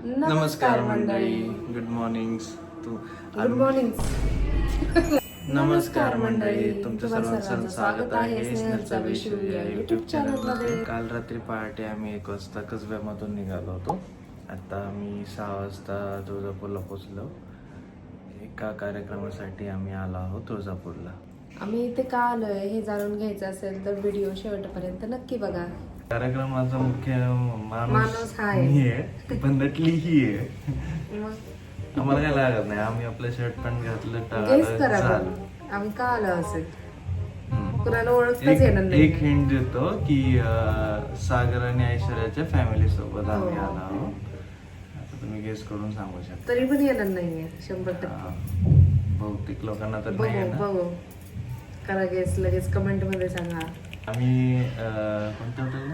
नमस्कार मंडळी. Good morning. Good morning. नमस्कार मंडळी, तुमचं सर्वांचं स्वागत आहे स्नेहलचा विशू या युट्यूब चॅनलमध्ये. काल रात्री पहाटे आम्ही 1 वाजता कसब्यामधून निघालो होतो. आता आम्ही 6 वाजता तुळजापूरला पोचलो. एका कार्यक्रमासाठी आम्ही आलो आहोत तुळजापूरला. आम्ही इथे का आलोय हे जाणून घ्यायचं असेल तर व्हिडिओ शेवटपर्यंत नक्की बघा. कार्यक्रमाचा मुख्य माणूस हा आहे. मी आहे, पण नटली ही आहे. मग आम्हाला काय लागत नाही, आम्ही आपलं शर्ट पॅन्ट घातलं गेस करा टाळलं बघ, आम्ही का आलो असेल कुणाला ओळखताच येणार नाही. एक हिंट देतो की सागर आणि ऐश्वर्याच्या फॅमिली सोबत आम्ही आलो आहोत. आता तुम्ही गेस करून सांगू शकता. तरी पण येणार नाहीये 100%. बहुतेक लोकांना तर नाही बघू आहे ना. बघू करा गेस, लगेच कमेंट मध्ये सांगा. आम्ही कोणत्या हॉटेलला?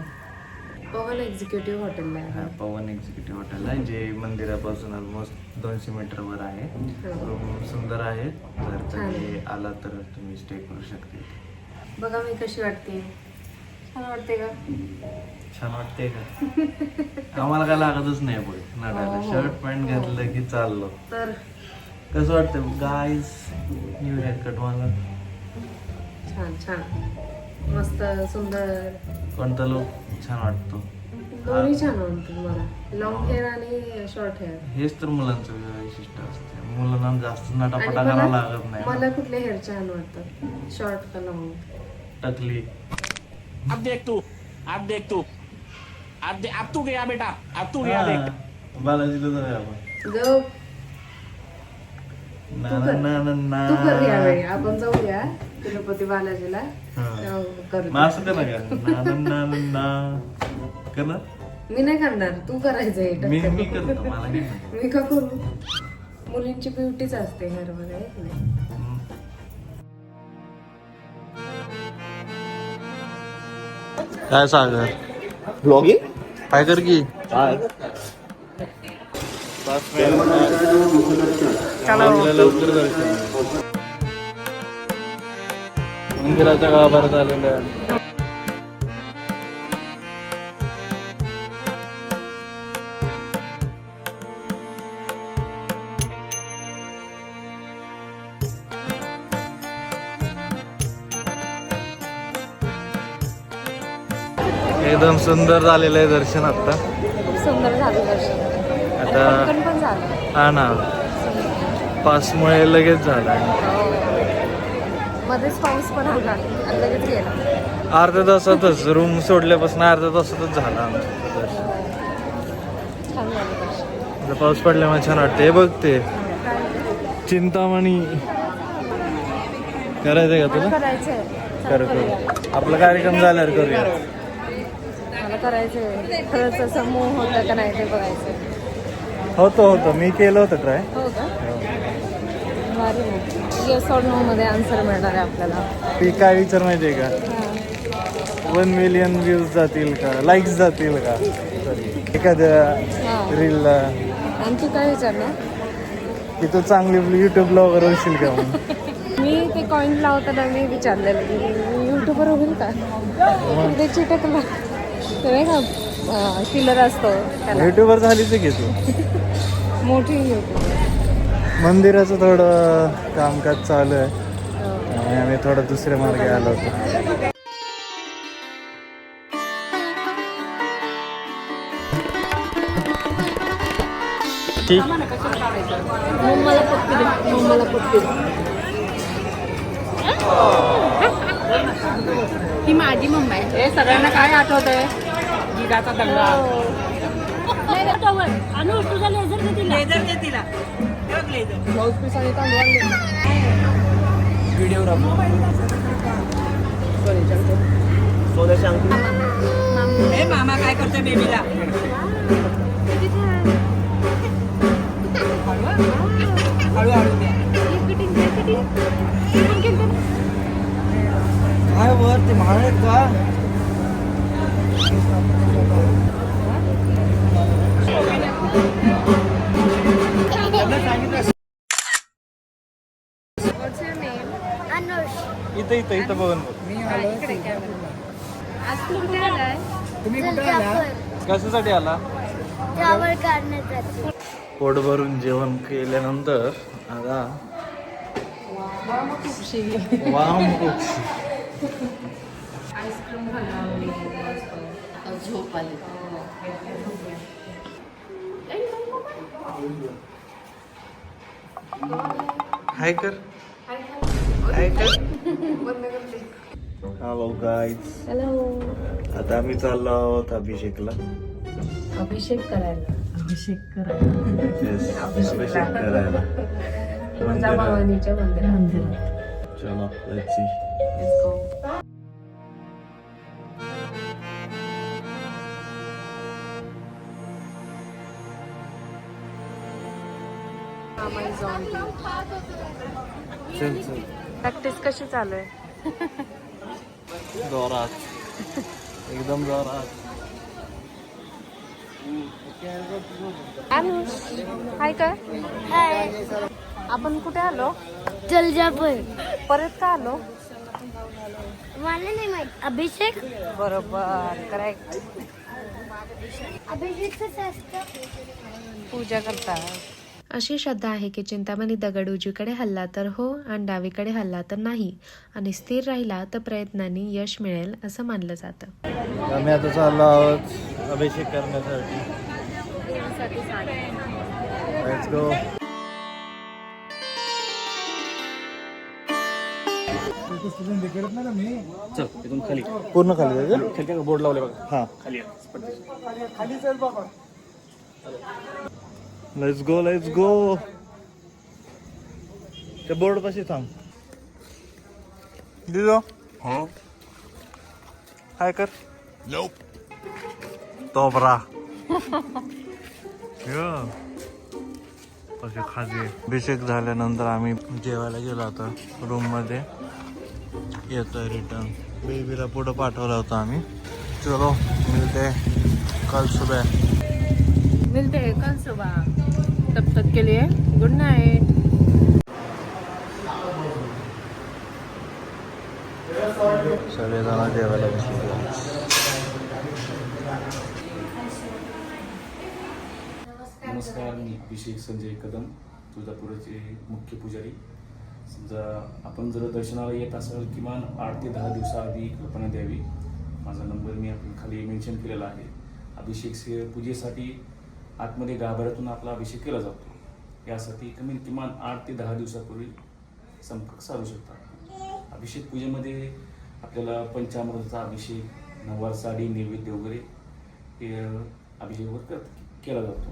पवन एक्झिक्युटिव्ह हॉटेलला आहे. पवन एक्झिक्युटिव्ह हॉटेल आहे, जे मंदिरापासून ऑलमोस्ट 200 मीटरवर आहे. रूम सुंदर आहे, जर तुम्ही आला तर तुम्ही स्टे करू शकते. बघा मी कशी वाटते, छान वाटते का? छान वाटते का? आम्हाला काय लागतच नाही बघ नाटायला. शर्ट पॅन्ट घातलं की चाललो. तर कसं वाटतं गाईज? न्यू हेअर कट मला छान छान मस्त सुंदर. कोणता लुक छान वाटतो? दोन्ही छान वाटतं मला, लॉंग हेअर आणि शॉर्ट हेअर. हेच तर मुलांचं वैशिष्ट्य असते. मुलांना जास्त आणि नटापटा करायला लागत नाही मला ना. कुठले हेअर छान वाटतं, शॉर्ट का लॉंग? टकली. अब देख तू, अब देख तू, अब तू गया बेटा, अब तू गया देख. बालाजीला जाऊया आपण. जाऊ ना ना ना ना ना. तू कर यावेळी, आपण जाऊया तिरुपती बालाजीला. हा. करू. मग असं कर ना का? ना ना ना ना ना. कर ना. मी नाही करणार, तू करायचंय. मी करतो, मला काय माहिती. मी का करू? मुलींची ब्युटीच असते हेअर मध्ये, आहे की नाही? काय सागर ब्लॉगिंग काय कर की लवकर दर्शन. मंदिराच्या गाभाऱ्यात आलेलं आहे. एकदम सुंदर झालेलं आहे दर्शन आता. खूप सुंदर झालं दर्शन. आता पटकन पण झालं. हा ना, पासमुळे लगेच झाला. मध्येच पाऊस पण आला आणि लगेच गेला. अर्ध्या तासातच, रूम सोडल्यापासून अर्ध्या तासातच झाला आमचं दर्शन. छान झालं दर्शन. आता पाऊस पडल्यामुळे छान वाटते. बघ ते चिंतामणी करायचंय का तुला? करायचंय. करू करू, आपला कार्यक्रम झाल्यावर करूया. मला करायचंय. खरंच असं मोह होतं का नाही ते बघायचं. होतं मी केलं होतं ट्राय. हो का? भारी मग. येस और नो मध्ये आन्सर मिळणार आहे आपल्याला. ती काय विचार माहितीये का? 1 मिलियन व्ह्यूज जातील का, लाईक्स जातील का एखाद्या रीलला, आणि तू काय विचारणार? की तू चांगली युट्यूब ब्लॉगर होशील का म्हणून. मी ते कॉईन लावताना मी विचारलेलं की मी युट्यूबर होईल का? ते चिटकला. ते नाही का किलर असतो त्याला. युट्यूबर झालीच की तू. मोठी युट्यूबर. मंदिराचं थोडं कामकाज चालू आहे आणि आम्ही थोडं दुसऱ्या मार्गे आलो होतो. ठीक. मला पप्पी दे, मला पप्पी दे. ही माझी मुंबई. हे सगळ्यांना काय आठवतंय? जिगाचा दंगा. अनु तुझा लेझर दे तिला. लेझर दे तिला. ब्लाऊज पीस आणि तांदूळ व्हिडिओ सोन्याची अंगठी. हे मामा काय करतोय बेबीला? हळूहळू द्या. काय वर ते महाळ आहेत का? इथं बघून बघ. आज तू कुठे आलाय? तुम्ही कुठे आला? कशासाठी आला? त्यावर करण्यात जाते. पोट भरून जेवण केल्यानंतर आता वाम खूपशी आईस्क्रीम खाल्ला झोप आली. हाय कर हाय कर. Hello guys, hello. आता आम्ही चाललो आहोत अभिषेकला. अभिषेक करायला. Yes, अभिषेक करायला तुळजा भवानीच्या मंदिरात. चलो लेट्स सी. Let's go. चल चल. प्रॅक्टिस कशी चालू आहे? जोरात, एकदम जोरात. अनुष, हाय काय? आपण कुठे आलो? तुळजापूर. परत का आलो? मला नाही माहित. अभिषेक बरोबर, करेक्ट. अभिषेक कसं असतं? पूजा करतात. अशी श्रद्धा आहे की चिंतामणी दगड उजवीकडे हल्ला तर हो आणि डावीकडे हल्ला तर नाही, आणि स्थिर राहिला तर प्रयत्नांनी यश मिळेल असं मानलं जातं. आम्ही आता चाललो आहोत अभिषेक करण्यासाठी. Let's go. चल इथून खाली पूर्ण खाली जायचं. खाली बोर्ड लावले बघा. हा, खाली लेट्स गो लेट्स गो. त्या बोर्ड पाशी थांब. दिदो हाय कर. तोबरा कशी खाली. अभिषेक झाल्यानंतर आम्ही जेवायला गेलो आता रूम मध्ये. येतोय रिटर्न. बेबीला पुढं पाठवलं होतं आम्ही. चलो मिलते कल सुबह. मिलते हैं कल सुबह. तब तक के लिए गुड नाइट. सगळेजण जेवायला बसले. नमस्कार, मी अभिषेक संजय कदम, तुळजापूरचे मुख्य पुजारी. समजा आपण जर दर्शनाला येत असाल किमान 8 ते 10 दिवसाआधी कल्पना द्यावी. माझा नंबर मी आपण खाली मेन्शन केलेला आहे. अभिषेक पूजेसाठी आतमध्ये गाभाऱ्यातून आपला अभिषेक केला जातो. यासाठी किमान 8 ते 10 दिवसापूर्वी संपर्क साधू शकता. अभिषेक पूजेमध्ये आपल्याला पंचामृताचा अभिषेक, नववार साडी, नैवेद्य वगैरे हे अभिषेक केला जातो.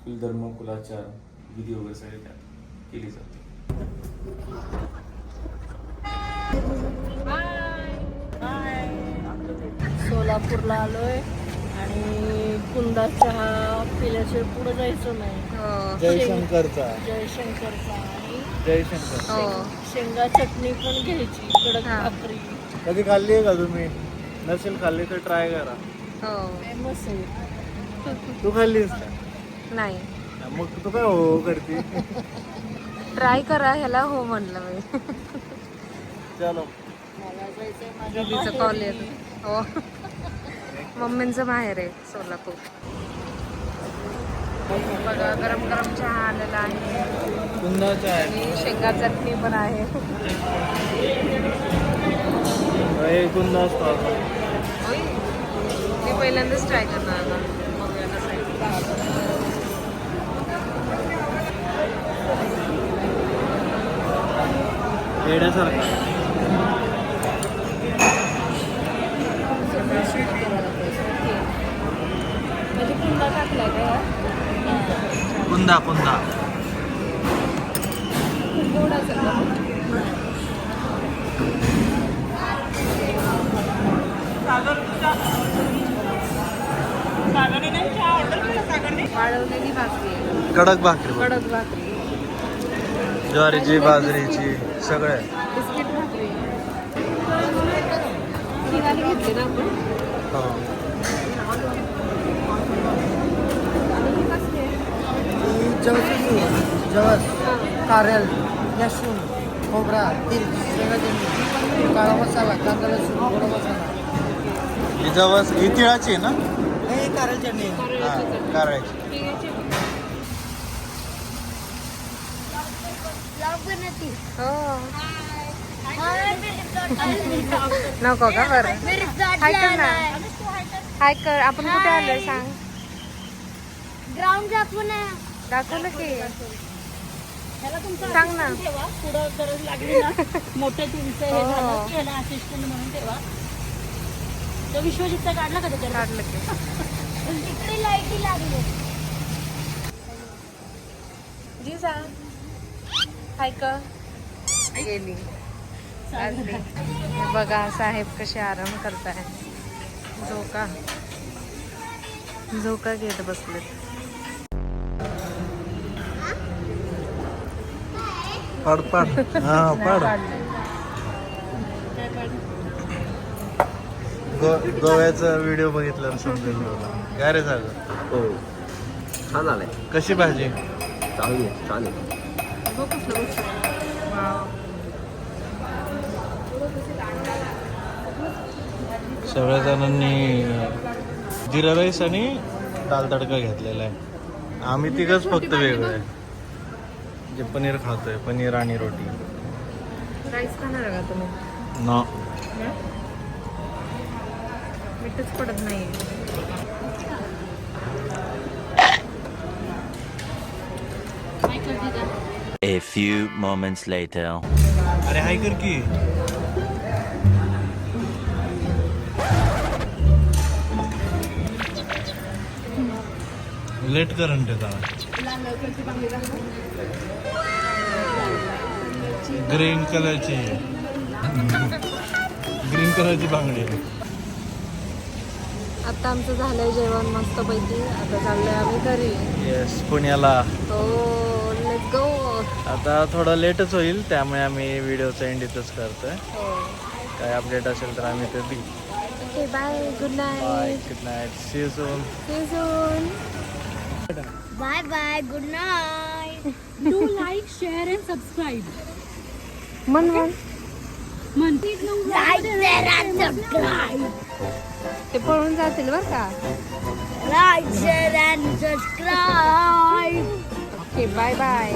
कुलधर्म, कुलाचार, विधी वगैरे सगळे त्यात केले जाते. सोलापूरला आलोय आणि कुंदा चहा पिल्याशिवाय पुढे जायचं नाही. जयशंकरचा. जयशंकरचा आणि जयशंकर. शेंगा चटणी पण घ्यायची. कडक भाकरी कधी खाल्ली आहे का तुम्ही? नसेल खाल्ली तर ट्राय करा. फेमस आहे. तू खाल्लीस का? नाही, मग तू काय हो करते? ट्राय करा ह्याला हो म्हणलं मी. चलो. मला जायचंय माझ्या दीदीचं कॉल येतो. हो, मम्मींचं माहेर आहे सोलापूर. बघा गरम गरम चहा आलेला आहे कुंदाचा आहे. आणि शेंगा चटणी पण आहे. हे कुंदा असतो. होय, मी पहिल्यांदाच ट्राय करणार आता. बघूया कसं आहे. वेड्यासारखा. म्हणजे कुंदा टाकलाय का? कुंदा कुंदा. गोड असेल का? वाळवलेली भाकरी आहे. कडक भाकरी. कडक भाकरी, ज्वारीची, बाजरीची, सगळे. बिस्किट भाकरी. खिराणी घेतली ना आपण. हो. जवस, कारल, लसूण, खोबरा, तीळ, शेंगाचटणी, काळा मसाला, कांदा लसूण, गोडा मसाला. ही जवस ही तिळाची आहे ना? हे कारल चटणी कारळाची. ब्लॉग बनवती नको का बरं मी रिसॉर्टला हाय कर ना. आलाय. हाय कर. आपण कुठे आलोय सांग. ग्राउंड दाखवून दाखवलं की ह्याला तुमचं सांग ना. assistant ठेवा. पुढं गरज लागली ना मोठे तुमचं हे झालं की ह्याला असिस्टंट म्हणून ठेवा. तो विश्वजितचा काढला का त्याच्यात? काढलं की इकडे लाईटी लागली. जी सांग. हाय कर. गेली असली. बघा साहेब कसे आराम करताय. झोका घेत बसले. पाड पाड हा पाड. गोव्याचा व्हिडिओ बघितल्यावर समजेल तुला. काय रे सागर? हो छान आलंय. कशी भाजी? चांगली आहे, छान आहे. सगळ्या जणांनी जिरा राईस आणि दाल तडका घेतलेला आहे. आम्ही तिघच फक्त वेगळं आहे. जे पनीर खातोय, पनीर आणि रोटी. राईस खाणार का तुम्ही? ना मीठच पडत नाही. A few moments later. अरे हाय कर की. लेट करंट आहे ग्रीन कलरची बांगडी. आता आमचं झालंय जेवण मस्त पैकी. आता चाललोय आम्ही घरी. येस पुण्याला. हो लेट्स गो. आता थोडं लेटच होईल, त्यामुळे आम्ही व्हिडिओचा एंड इथंच करतोय. हो काय अपडेट असेल तर आम्ही ते देऊ. Okay bye. Good bye, night. Good night, see you soon. See you soon. Bye bye good night. Do like share and subscribe. मन लाईक शेअर अँड सबस्क्राईब. ते पळून जातील बरं का. Like share and subscribe. Okay bye bye.